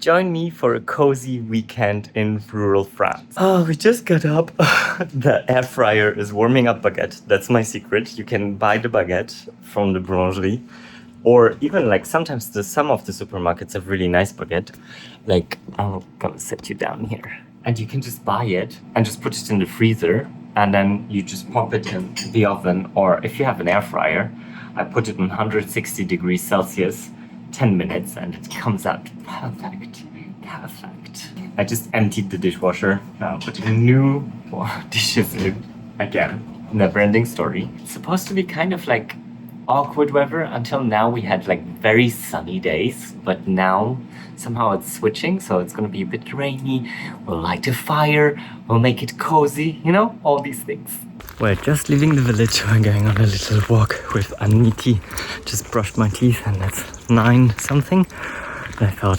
Join me for a cozy weekend in rural France. Oh, we just got up. The air fryer is warming up baguette. That's my secret. You can buy the baguette from the boulangerie. Or even like sometimes some of the supermarkets have really nice baguette. Like, I'm gonna set you down here. And you can just buy it and just put it in the freezer. And then you just pop it in the oven. Or if you have an air fryer, I put it in 160 degrees Celsius. 10 minutes and it comes out perfect. I just emptied the dishwasher, putting new dishes in again. Never-ending story. It's supposed to be kind of like awkward weather. Until now we had like very sunny days, but now somehow it's switching, so it's gonna be a bit rainy. We'll light a fire, we'll make it cozy, you know, all these things. We're just leaving the village. We're going on a little walk with Aniti. Just brushed my teeth and it's 9 something. And I thought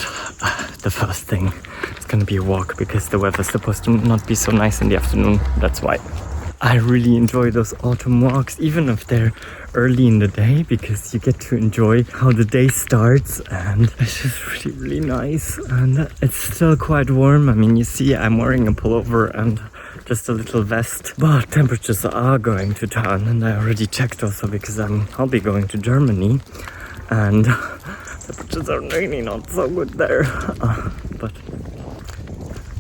the first thing is gonna be a walk because the weather's supposed to not be so nice in the afternoon. That's why. I really enjoy those autumn walks, even if they're early in the day, because you get to enjoy how the day starts and it's just really, really nice. And it's still quite warm. I mean, you see I'm wearing a pullover and just a little vest, but temperatures are going to turn, and I already checked also because I'll be going to Germany and temperatures are really not so good there, but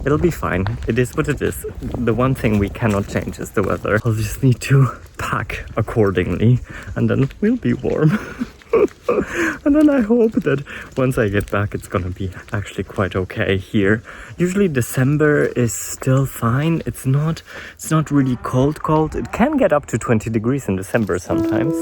it'll be fine. It is what it is. The one thing we cannot change is the weather. I'll just need to pack accordingly and then we'll be warm. And then I hope that once I get back it's gonna be actually quite okay here. Usually December is still fine. It's not really cold. It can get up to 20 degrees in December sometimes.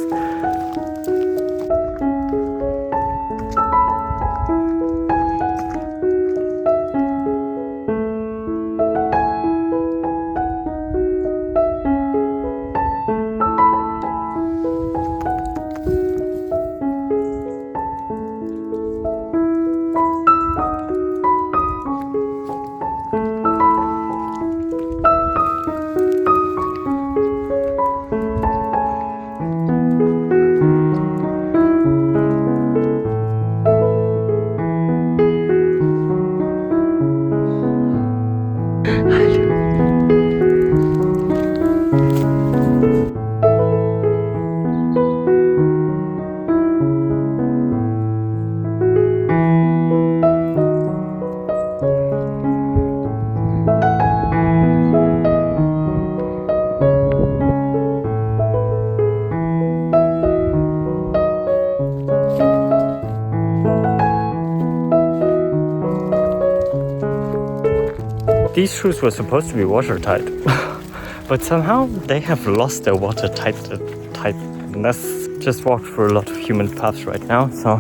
These shoes were supposed to be watertight, but somehow they have lost their tightness. Just walked through a lot of humid paths right now, so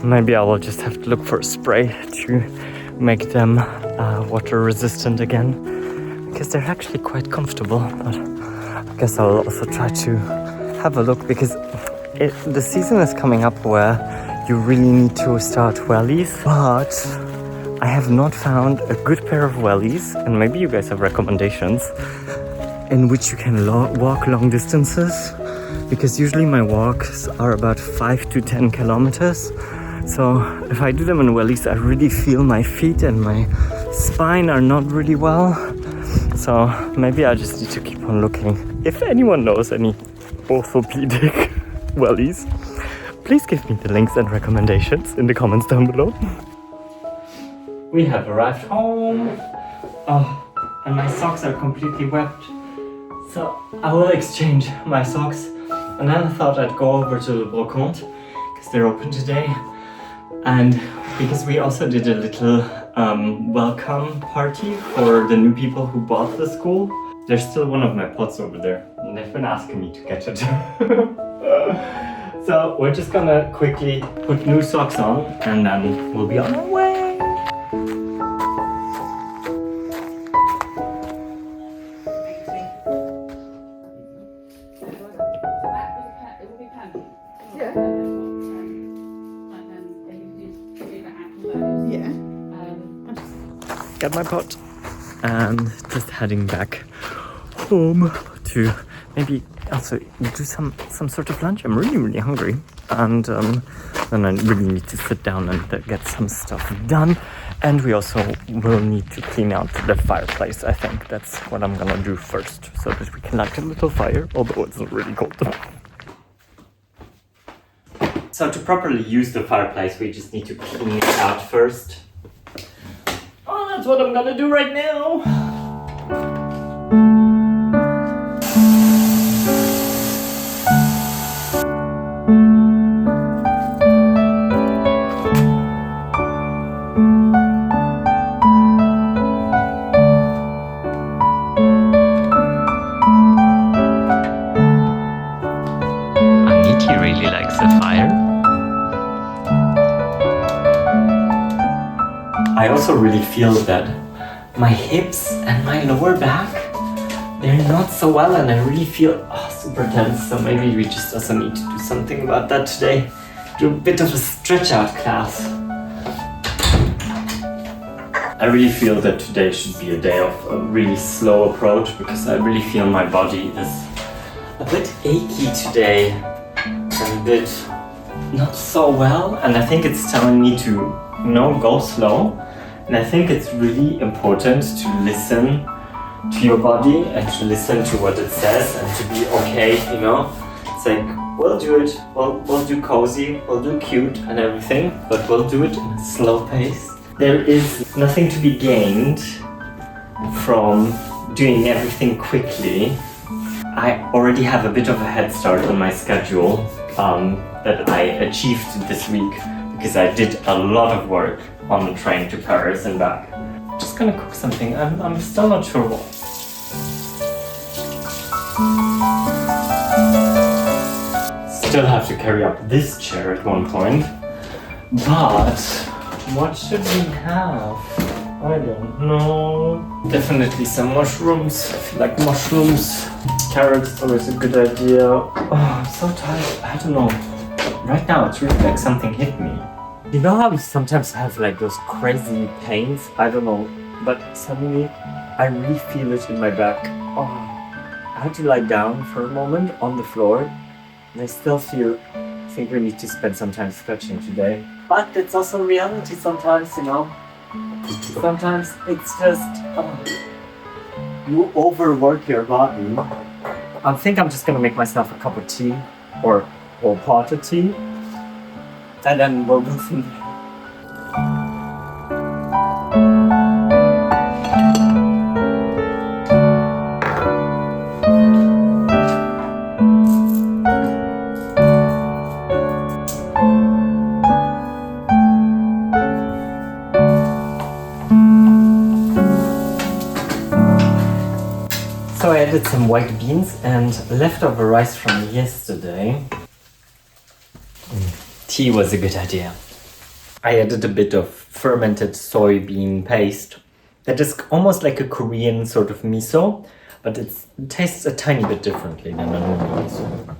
maybe I will just have to look for a spray to make them water resistant again, because they're actually quite comfortable. But I guess I'll also try to have a look, because the season is coming up where you really need to start wellies, but I have not found a good pair of wellies, and maybe you guys have recommendations, in which you can walk long distances, because usually my walks are about 5 to 10 kilometers. So if I do them in wellies, I really feel my feet and my spine are not really well. So maybe I just need to keep on looking. If anyone knows any orthopedic wellies, please give me the links and recommendations in the comments down below. We have arrived home, and my socks are completely wet, so I will exchange my socks, and then I thought I'd go over to the reconnect, because they're open today, and because we also did a little welcome party for the new people who bought the school. There's still one of my pots over there, and they've been asking me to get it. So we're just gonna quickly put new socks on, and then we'll be on our way. Got my pot and just heading back home to maybe also do some sort of lunch. I'm really hungry, and and I really need to sit down and get some stuff done. And we also will need to clean out the fireplace. I think that's what I'm gonna do first, so that we can light a little fire, although it's not really cold. So to properly use the fireplace, we just need to clean it out first. Oh, that's what I'm gonna do right now. He really likes the fire. I also really feel that my hips and my lower back, they're not so well, and I really feel super tense. So maybe we just also need to do something about that today. Do a bit of a stretch out class. I really feel that today should be a day of a really slow approach, because I really feel my body is a bit achy today. A bit not so well, and I think it's telling me to, go slow. And I think it's really important to listen to your body and to listen to what it says and to be okay, It's like, we'll do it, we'll do cozy, we'll do cute and everything, but we'll do it in a slow pace. There is nothing to be gained from doing everything quickly. I already have a bit of a head start on my schedule that I achieved this week, because I did a lot of work on the train to Paris and back. Just gonna cook something. I'm still not sure what. Still have to carry up this chair at one point. But what should we have? I don't know. Definitely some mushrooms. I feel like mushrooms. Carrots is always a good idea. Oh, I'm so tired. I don't know. Right now it's really like something hit me. You know how we sometimes have like those crazy pains? I don't know. But suddenly I really feel it in my back. Oh, I had to lie down for a moment on the floor. And I still feel, I think we need to spend some time stretching today. But it's also reality sometimes, Sometimes it's just, you overwork your body. I think I'm just gonna make myself a cup of tea, or pot of tea, and then we'll go from there. So I added some white beans and leftover rice from yesterday. Tea was a good idea. I added a bit of fermented soybean paste that is almost like a Korean sort of miso, but it tastes a tiny bit differently than a normal miso.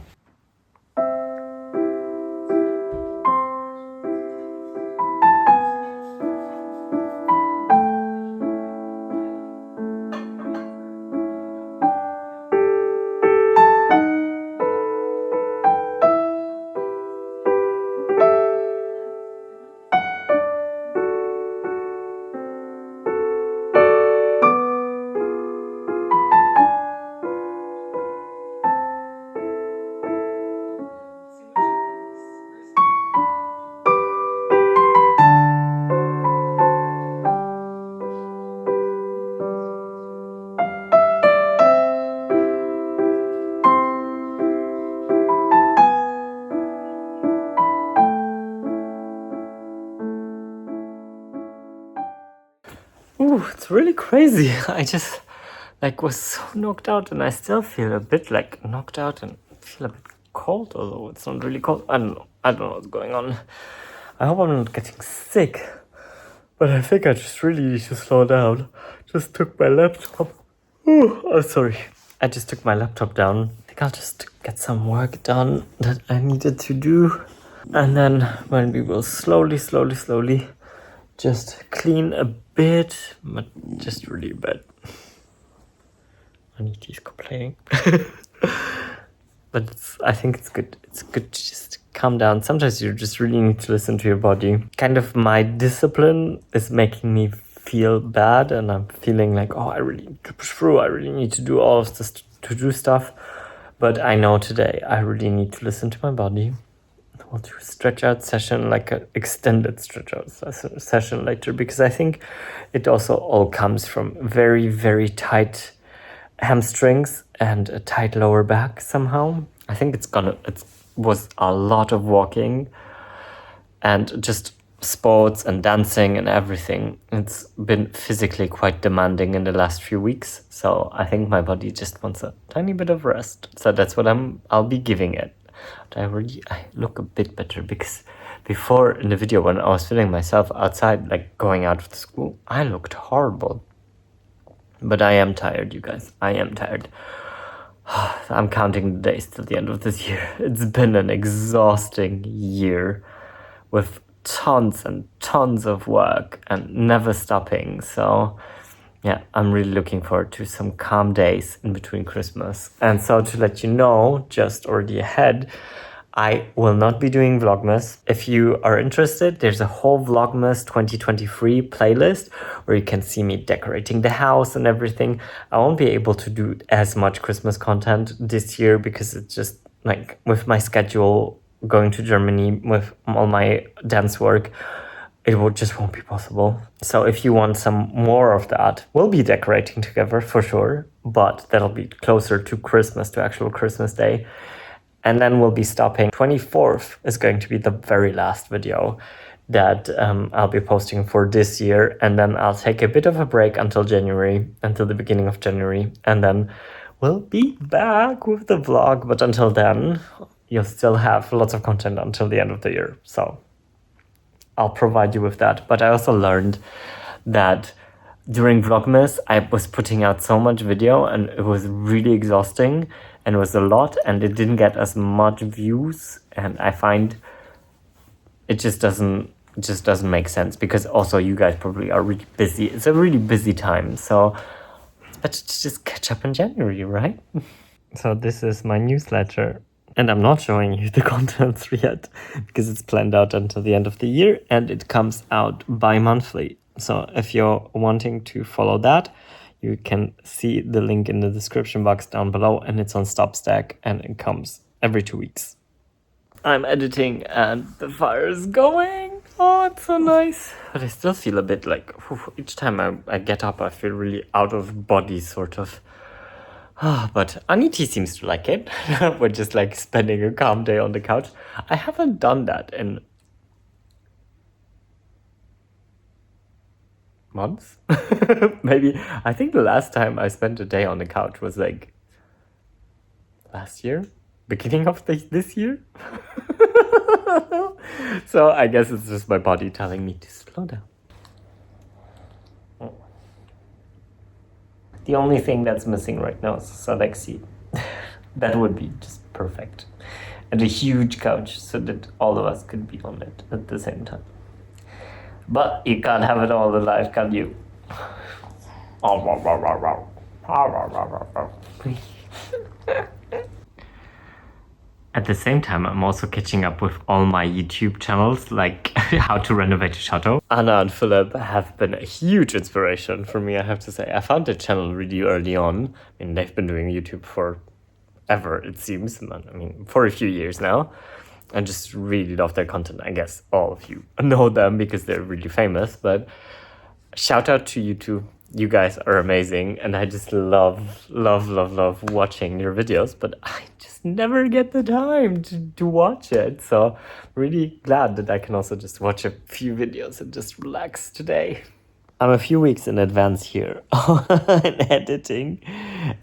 Ooh, it's really crazy. I just was so knocked out, and I still feel a bit knocked out and feel a bit cold, although it's not really cold. I don't know what's going on. I hope I'm not getting sick, but I think I just really need to slow down. Just took my laptop. Oh, sorry. I just took my laptop down. I think I'll just get some work done that I needed to do. And then when we will slowly just clean a bit, but just really bad. Aniti's complaining. But I think it's good. It's good to just calm down. Sometimes you just really need to listen to your body. Kind of my discipline is making me feel bad, and I'm feeling like, oh, I really need to push through. I really need to do all of this to-do stuff. But I know today I really need to listen to my body. We'll do a stretch out session, like an extended stretch out session later, because I think it also all comes from very, very tight hamstrings and a tight lower back somehow. I think it was a lot of walking and just sports and dancing and everything. It's been physically quite demanding in the last few weeks. So I think my body just wants a tiny bit of rest. So that's what I'll be giving it. But I look a bit better because before in the video when I was filming myself outside, like going out of school, I looked horrible. But I am tired, you guys. I am tired. I'm counting the days till the end of this year. It's been an exhausting year with tons and tons of work and never stopping. So yeah, I'm really looking forward to some calm days in between Christmas. And so to let you know, just already ahead, I will not be doing Vlogmas. If you are interested, there's a whole Vlogmas 2023 playlist where you can see me decorating the house and everything. I won't be able to do as much Christmas content this year because it's just like with my schedule going to Germany with all my dance work, it just won't be possible. So if you want some more of that, we'll be decorating together for sure, but that'll be closer to Christmas, to actual Christmas Day. And then we'll be stopping. 24th is going to be the very last video that I'll be posting for this year. And then I'll take a bit of a break until January, until the beginning of January. And then we'll be back with the vlog. But until then, you'll still have lots of content until the end of the year. So I'll provide you with that. But I also learned that during Vlogmas, I was putting out so much video and it was really exhausting and it was a lot and it didn't get as much views. And I find it just doesn't make sense because also you guys probably are really busy. It's a really busy time. So it's better to just catch up in January, right? So this is my newsletter. And I'm not showing you the contents yet because it's planned out until the end of the year and it comes out bi-monthly. So if you're wanting to follow that, you can see the link in the description box down below and it's on Substack and it comes every 2 weeks. I'm editing and the fire is going. Oh, it's so nice. But I still feel a bit like each time I get up, I feel really out of body sort of. But Aniti seems to like it. We're just like spending a calm day on the couch. I haven't done that in months. Maybe. I think the last time I spent a day on the couch was like last year, beginning of this year. So I guess it's just my body telling me to slow down. The only thing that's missing right now is a select seat. That would be just perfect. And a huge couch so that all of us could be on it at the same time. But you can't have it all in life, can you? At the same time, I'm also catching up with all my YouTube channels, like how to renovate a chateau. Anna and Philip have been a huge inspiration for me, I have to say. I found the channel really early on. I mean, they've been doing YouTube forever, it seems. I mean, for a few years now. I just really love their content. I guess all of you know them because they're really famous. But shout out to you two. You guys are amazing. And I just love watching your videos. But I just never get the time to watch it. So really glad that I can also just watch a few videos and just relax today. I'm a few weeks in advance here in editing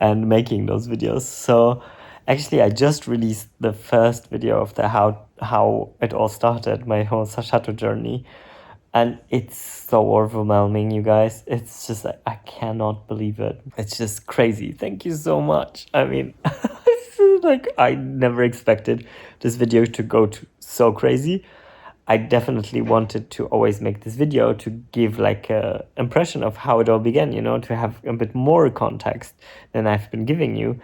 and making those videos. So actually, I just released the first video of the how it all started, my whole Château journey. And it's so overwhelming, you guys. It's just like, I cannot believe it. It's just crazy. Thank you so much. I mean, like I never expected this video to go so crazy. I definitely wanted to always make this video to give like a impression of how it all began, you know, to have a bit more context than I've been giving you.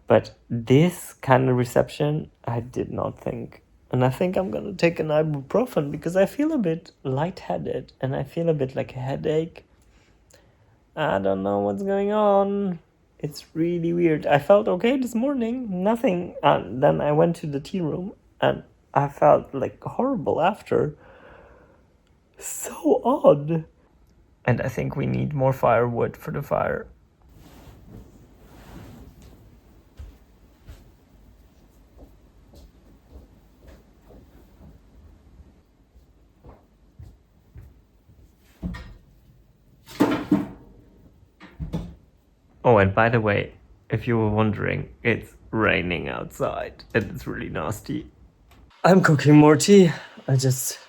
But this kind of reception, I did not think. And I think I'm gonna take an ibuprofen because I feel a bit lightheaded and I feel a bit like a headache. I don't know what's going on. It's really weird. I felt okay this morning, nothing. And then I went to the tea room and I felt like horrible after. So odd. And I think we need more firewood for the fire. Oh, and by the way, if you were wondering, it's raining outside and it's really nasty. I'm cooking more tea. I just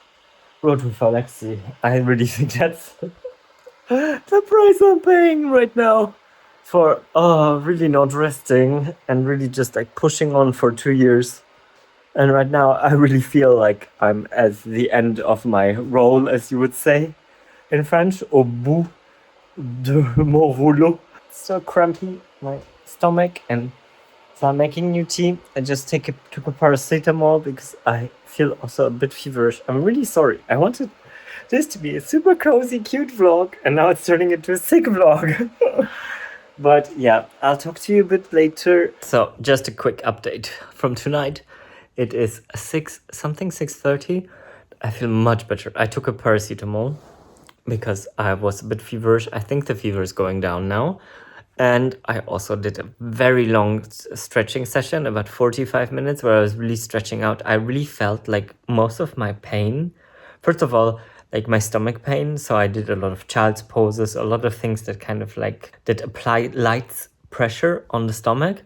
wrote with Alexi. I really think that's the price I'm paying right now for really not resting and really just like pushing on for 2 years. And right now I really feel like I'm at the end of my role, as you would say in French, au bout de mon rouleau. So crampy, my stomach, and so I'm making new tea. I just took a paracetamol because I feel also a bit feverish. I'm really sorry. I wanted this to be a super cozy, cute vlog, and now it's turning into a sick vlog. But yeah, I'll talk to you a bit later. So just a quick update from tonight. It is 6:30. I feel much better. I took a paracetamol because I was a bit feverish. I think the fever is going down now. And I also did a very long stretching session, about 45 minutes, where I was really stretching out. I really felt like most of my pain, first of all, like my stomach pain. So I did a lot of child's poses, a lot of things that kind of like, that apply light pressure on the stomach.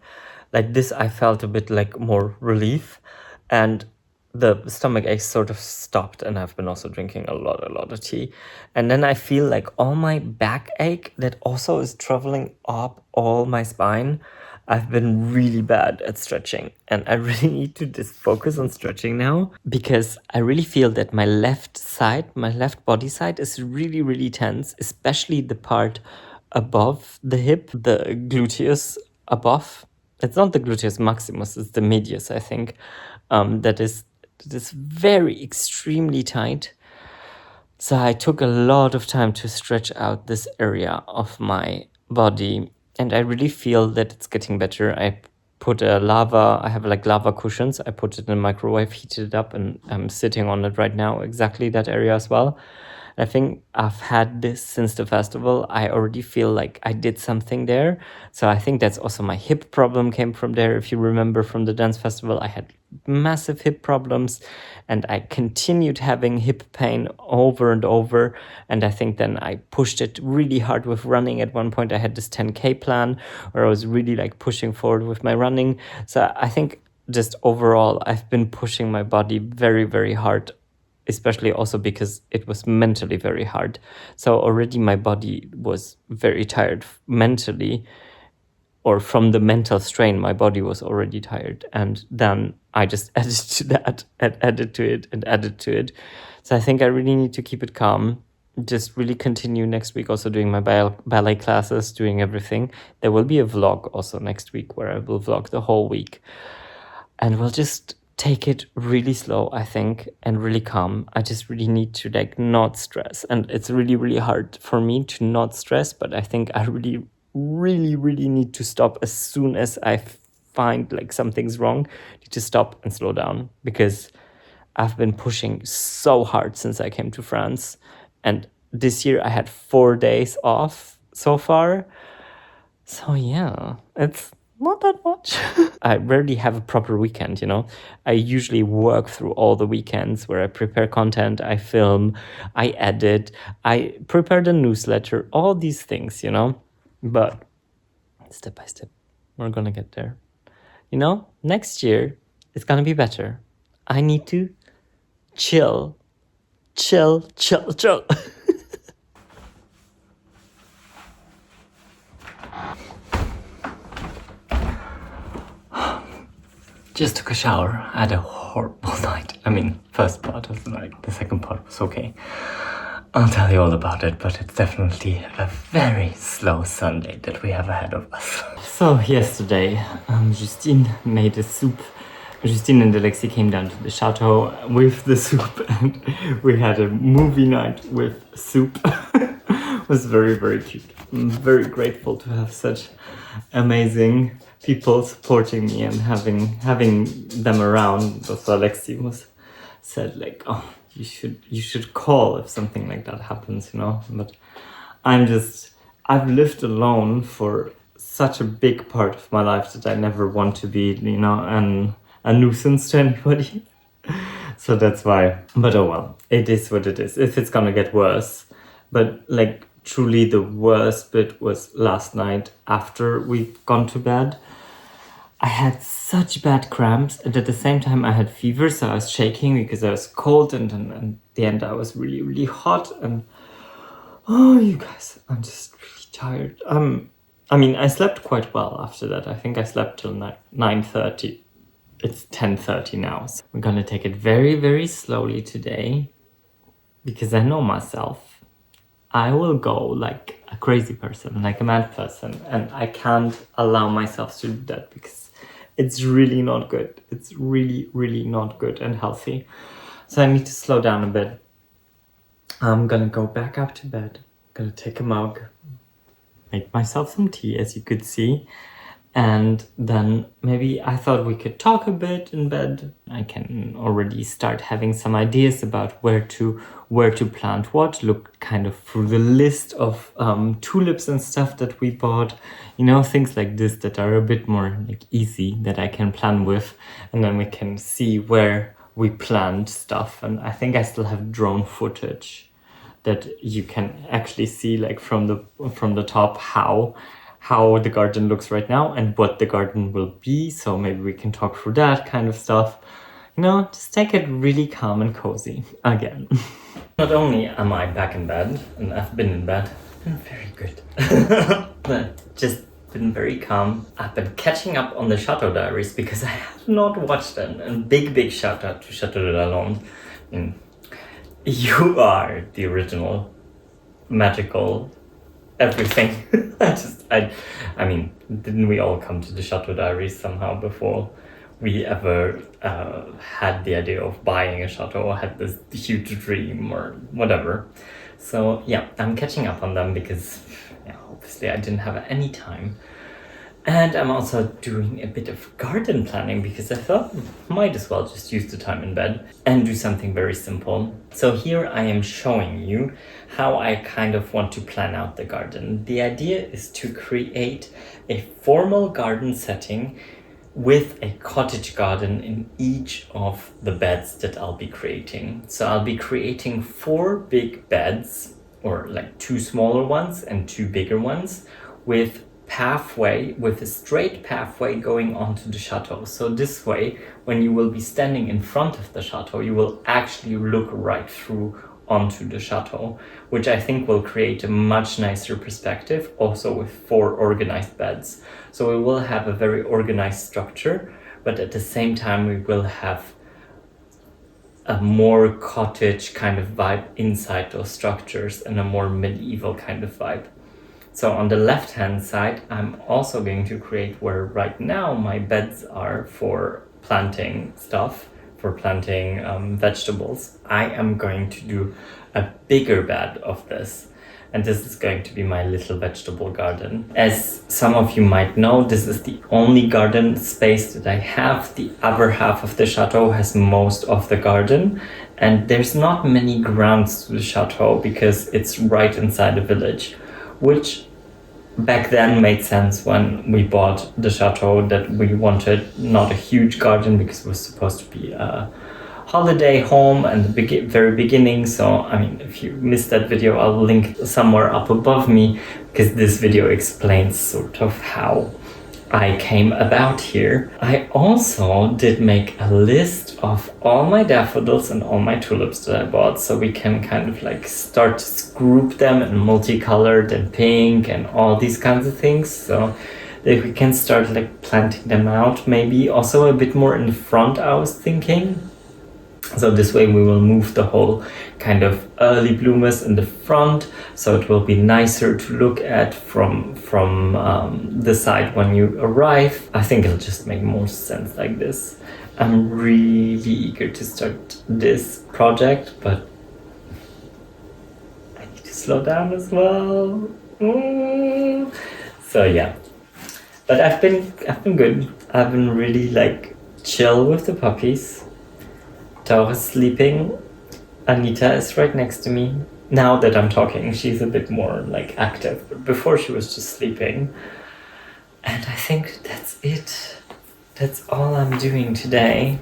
Like this, I felt a bit like more relief. And the stomach ache sort of stopped, and I've been also drinking a lot of tea. And then I feel like all my back ache that also is traveling up all my spine. I've been really bad at stretching, and I really need to just focus on stretching now because I really feel that my left side, my left body side is really tense, especially the part above the hip, the gluteus above. It's not the gluteus maximus, it's the medius, I think. That is very extremely tight. So I took a lot of time to stretch out this area of my body, and I really feel that it's getting better. I have like lava cushions. I put it in the microwave, heated it up, and I'm sitting on it right now, exactly that area as well. I think I've had this since the festival. I already feel like I did something there. So I think that's also my hip problem came from there. If you remember from the dance festival, I had massive hip problems and I continued having hip pain over and over. And I think then I pushed it really hard with running. At one point I had this 10K plan where I was really like pushing forward with my running. So I think just overall, I've been pushing my body very hard, especially also because it was mentally very hard. So already my body was very tired mentally, or from the mental strain, my body was already tired. And then I just added to that and added to it and added to it. So I think I really need to keep it calm. Just really continue next week also doing my ballet classes, doing everything. There will be a vlog also next week where I will vlog the whole week. And we'll just take it really slow, I think, and really calm. I just really need to like not stress. And it's really hard for me to not stress, but I think I really need to stop as soon as I find like something's wrong. I need to stop and slow down because I've been pushing so hard since I came to France. And this year I had 4 days off so far. So yeah, it's not that much. I rarely have a proper weekend, you know. I usually work through all the weekends where I prepare content, I film, I edit, I prepare the newsletter, all these things, you know. But step by step, we're gonna get there. You know, next year it's gonna be better. I need to chill. Just took a shower. I had a horrible night. I mean, first part of the night. The second part was okay. I'll tell you all about it, but it's definitely a very slow Sunday that we have ahead of us. So yesterday, Justine made a soup. Justine and Alexi came down to the chateau with the soup, and we had a movie night with soup. It was very, very cute. I'm very grateful to have such amazing people supporting me and having them around. So Alexi said like, oh, you should call if something like that happens, you know. But I've lived alone for such a big part of my life that I never want to be, you know, a nuisance to anybody. So that's why. But oh well, it is what it is. If it's gonna get worse. But like truly the worst bit was last night after we'd gone to bed. I had such bad cramps, and at the same time I had fever, so I was shaking because I was cold, and at the end I was really, really hot, and oh, you guys, I'm just really tired. I mean, I slept quite well after that. I think I slept till 9:30. It's 10:30 now, so we're gonna take it very, very slowly today, because I know myself. I will go like a crazy person, like a mad person, and I can't allow myself to do that because it's really not good. It's really, really not good and healthy. So I need to slow down a bit. I'm gonna go back up to bed. Gonna take a mug, make myself some tea, as you could see. And then maybe I thought we could talk a bit in bed. I can already start having some ideas about where to plant what. Look kind of through the list of tulips and stuff that we bought. You know, things like this that are a bit more like easy that I can plan with. And then we can see where we plant stuff. And I think I still have drone footage that you can actually see like from the top how the garden looks right now and what the garden will be. So maybe we can talk through that kind of stuff. You know, just take it really calm and cozy again. Not only am I back in bed, and I've been in bed, been very good, but just been very calm. I've been catching up on the Château diaries because I have not watched them. And big shout out to Château de la Lande. You are the original magical everything. I mean, didn't we all come to the Château diaries somehow before we ever had the idea of buying a chateau or had this huge dream or whatever? So yeah, I'm catching up on them because obviously I didn't have any time. And I'm also doing a bit of garden planning because I thought might as well just use the time in bed and do something very simple. So here I am showing you how I kind of want to plan out the garden. The idea is to create a formal garden setting with a cottage garden in each of the beds that I'll be creating. So I'll be creating 4 big beds, or like 2 smaller ones and 2 bigger ones, with a straight pathway going onto the chateau. So this way, when you will be standing in front of the chateau, you will actually look right through onto the chateau, which I think will create a much nicer perspective, also with 4 organized beds. So we will have a very organized structure, but at the same time we will have a more cottage kind of vibe inside those structures and a more medieval kind of vibe. So on the left hand side, I'm also going to create where right now my beds are for planting stuff, for planting vegetables. I am going to do a bigger bed of this. And this is going to be my little vegetable garden. As some of you might know, this is the only garden space that I have. The other half of the chateau has most of the garden. And there's not many grounds to the chateau because it's right inside the village, which back then made sense when we bought the chateau, that we wanted not a huge garden because it was supposed to be a holiday home and the very beginning. So I mean, if you missed that video, I'll link somewhere up above me because this video explains sort of how I came about here. I also did make a list of all my daffodils and all my tulips that I bought, so we can kind of like start to group them in multicolored and pink and all these kinds of things, so that we can start like planting them out. Maybe also a bit more in the front, I was thinking. So this way we will move the whole kind of early bloomers in the front, so it will be nicer to look at from the side when you arrive. I think it'll just make more sense like this. I'm really eager to start this project, but I need to slow down as well. So yeah, but I've been good. I've been really like chill with the puppies. Tao is sleeping. Anita is right next to me. Now that I'm talking, she's a bit more like active, but before she was just sleeping. And I think that's it. That's all I'm doing today.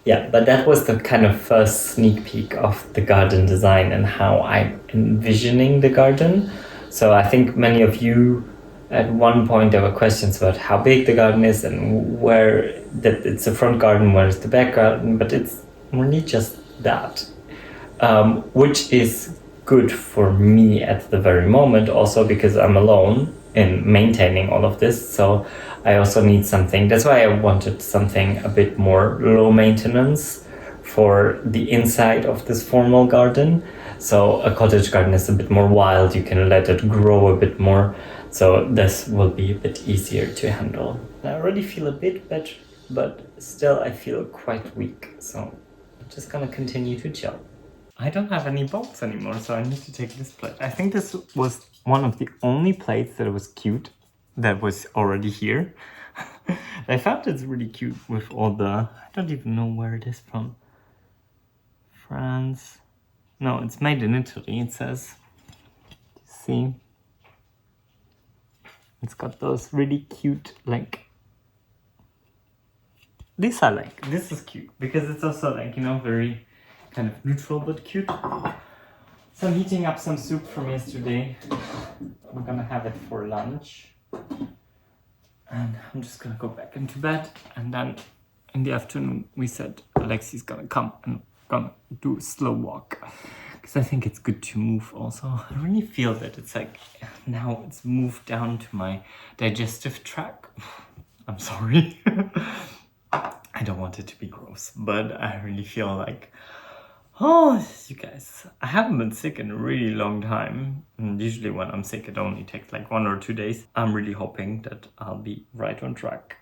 Yeah, but that was the kind of first sneak peek of the garden design and how I'm envisioning the garden. So I think many of you, at one point there were questions about how big the garden is and where that it's a front garden, where's the back garden, but it's really just that, which is good for me at the very moment, also because I'm alone in maintaining all of this. So I also need something. That's why I wanted something a bit more low maintenance for the inside of this formal garden. So a cottage garden is a bit more wild. You can let it grow a bit more. So this will be a bit easier to handle. I already feel a bit better, but still I feel quite weak. So I'm just gonna continue to chill. I don't have any bowls anymore, so I need to take this plate. I think this was one of the only plates that was cute that was already here. I found it's really cute with all the... I don't even know where it is from. France. No, it's made in Italy, it says. See? It's got those really cute, like... This I like. This is cute because it's also like, you know, very kind of neutral but cute. So I'm heating up some soup from yesterday. I'm gonna have it for lunch. And I'm just gonna go back into bed. And then in the afternoon, we said Alexi's gonna come and gonna do a slow walk. Because I think it's good to move also. I really feel that it's like, now it's moved down to my digestive tract. I'm sorry. I don't want it to be gross, but I really feel like, oh, you guys, I haven't been sick in a really long time. And usually when I'm sick, it only takes like 1 or 2 days. I'm really hoping that I'll be right on track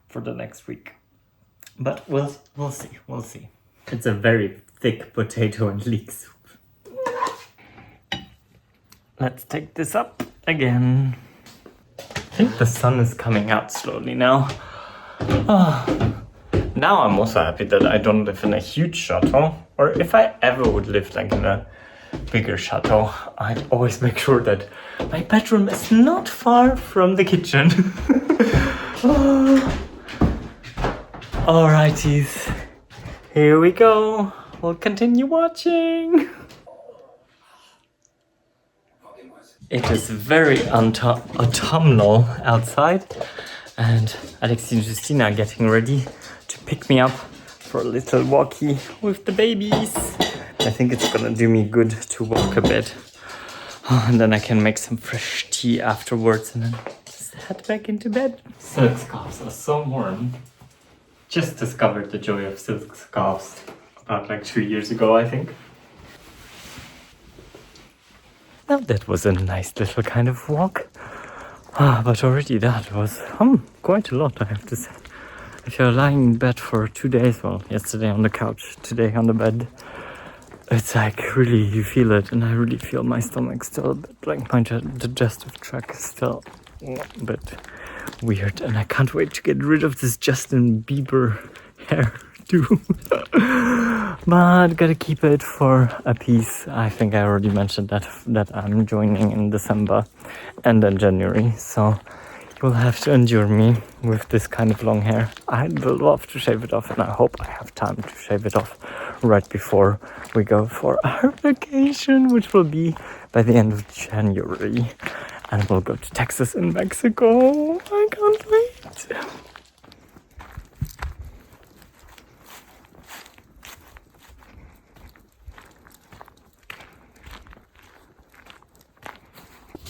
for the next week. But we'll see. It's a very thick potato and leek soup. Let's take this up again. I think the sun is coming out slowly now. Oh. Now I'm also happy that I don't live in a huge chateau, or if I ever would live like in a bigger chateau, I'd always make sure that my bedroom is not far from the kitchen. Oh. Alrighties, here we go. We'll continue watching. It is very autumnal outside, and Alexi and Justina are getting ready to pick me up for a little walkie with the babies. I think it's gonna do me good to walk a bit. Oh, and then I can make some fresh tea afterwards and then just head back into bed. Silk scarves are so warm. Just discovered the joy of silk scarves about like 2 years ago, I think. Now that was a nice little kind of walk. But already that was quite a lot, I have to say. If you're lying in bed for 2 days, well, yesterday on the couch, today on the bed, it's like really, you feel it. And I really feel my stomach still a bit, like my digestive tract is still a bit weird. And I can't wait to get rid of this Justin Bieber hair too. But gotta keep it for a piece. I think I already mentioned that I'm joining in December and then January. So you'll have to endure me with this kind of long hair. I'd love to shave it off, and I hope I have time to shave it off right before we go for our vacation, which will be by the end of January. And we'll go to Texas and Mexico. I can't wait.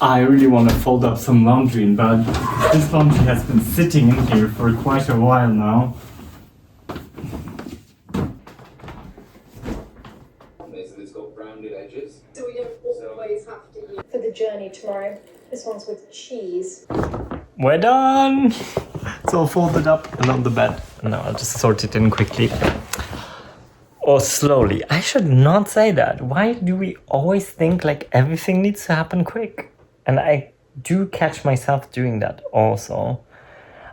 I really want to fold up some laundry in bed. This laundry has been sitting in here for quite a while now. for the journey tomorrow. This one's with cheese. We're done! It's all folded up and on the bed. Now I'll just sort it in quickly. Or slowly. I should not say that. Why do we always think like everything needs to happen quick? And I do catch myself doing that also.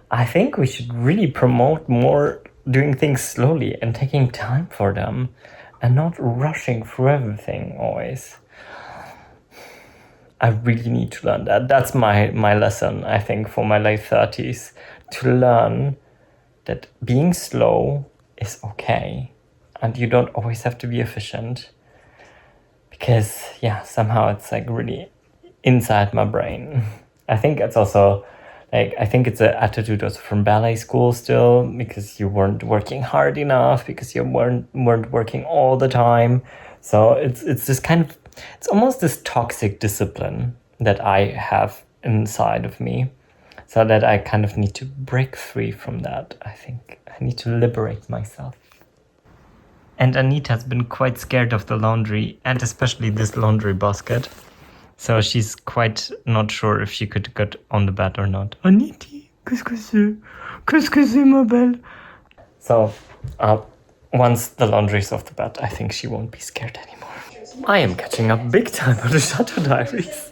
I think we should really promote more doing things slowly and taking time for them and not rushing through everything always. I really need to learn that. That's my lesson, I think, for my late 30s. To learn that being slow is okay. And you don't always have to be efficient. Because, yeah, somehow it's like really inside my brain. I think it's also, like, I think it's an attitude also from ballet school still. Because you weren't working hard enough. Because you weren't working all the time. So it's this kind of, it's almost this toxic discipline that I have inside of me. So that I kind of need to break free from that. I think I need to liberate myself. And Anita's been quite scared of the laundry, and especially this laundry basket. So she's quite not sure if she could get on the bed or not. Anita, qu'est-ce que c'est? Qu'est-ce que c'est, ma belle? So, once the laundry's off the bed, I think she won't be scared anymore. I am catching up big time on the Château diaries.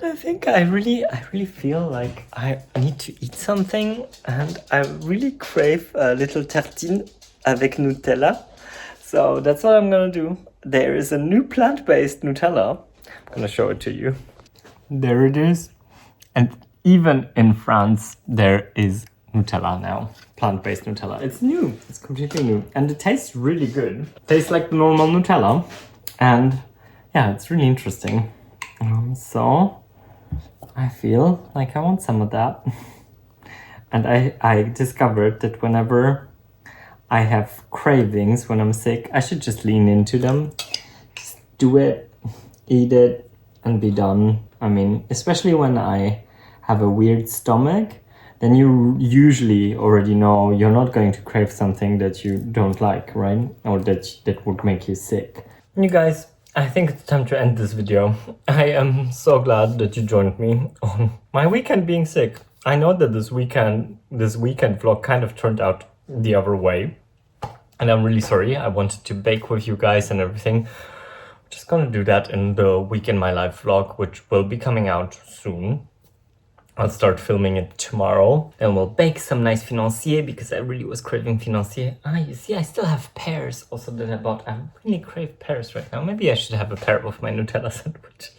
I think I really feel like I need to eat something, and I really crave a little tartine avec Nutella. So that's what I'm gonna do. There is a new plant-based Nutella. I'm gonna show it to you. There it is. And even in France, there is Nutella now. Plant-based Nutella. It's new. It's completely new. And it tastes really good. It tastes like the normal Nutella. And yeah, it's really interesting. So I feel like I want some of that. And I discovered that whenever I have cravings when I'm sick, I should just lean into them. Just do it, eat it, and be done. I mean, especially when I have a weird stomach, then you usually already know you're not going to crave something that you don't like, right? Or that would make you sick. You guys, I think it's time to end this video. I am so glad that you joined me on my weekend being sick. I know that this weekend vlog kind of turned out the other way. And I'm really sorry. I wanted to bake with you guys and everything. I'm just gonna do that in the Week in My Life vlog, which will be coming out soon. I'll start filming it tomorrow. And we'll bake some nice financier because I really was craving financier. You see, I still have pears also that I bought. I really crave pears right now. Maybe I should have a pair of my Nutella sandwich.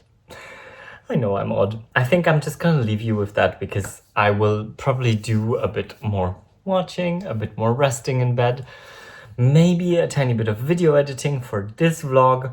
I know I'm odd. I think I'm just gonna leave you with that because I will probably do a bit more watching, a bit more resting in bed. Maybe a tiny bit of video editing for this vlog.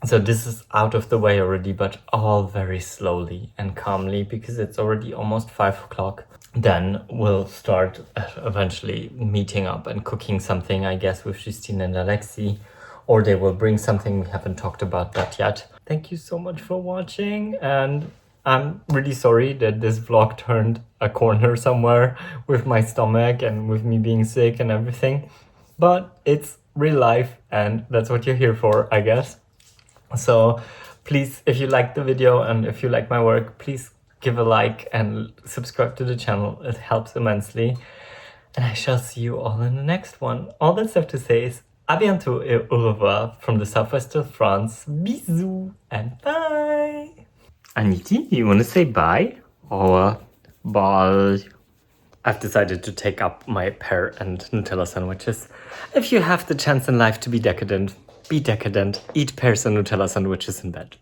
So this is out of the way already, but all very slowly and calmly because it's already almost 5 o'clock. Then we'll start eventually meeting up and cooking something, I guess, with Justine and Alexi. Or they will bring something. We haven't talked about that yet. Thank you so much for watching. And I'm really sorry that this vlog turned a corner somewhere with my stomach and with me being sick and everything. But it's real life and that's what you're here for, I guess. So please, if you liked the video and if you like my work, please give a like and subscribe to the channel. It helps immensely. And I shall see you all in the next one. All that's left to say is à bientôt et au revoir from the southwest of France. Bisous and bye. Aniti, you want to say bye? Or bye? I've decided to take up my pear and Nutella sandwiches. If you have the chance in life to be decadent, eat pears and Nutella sandwiches in bed.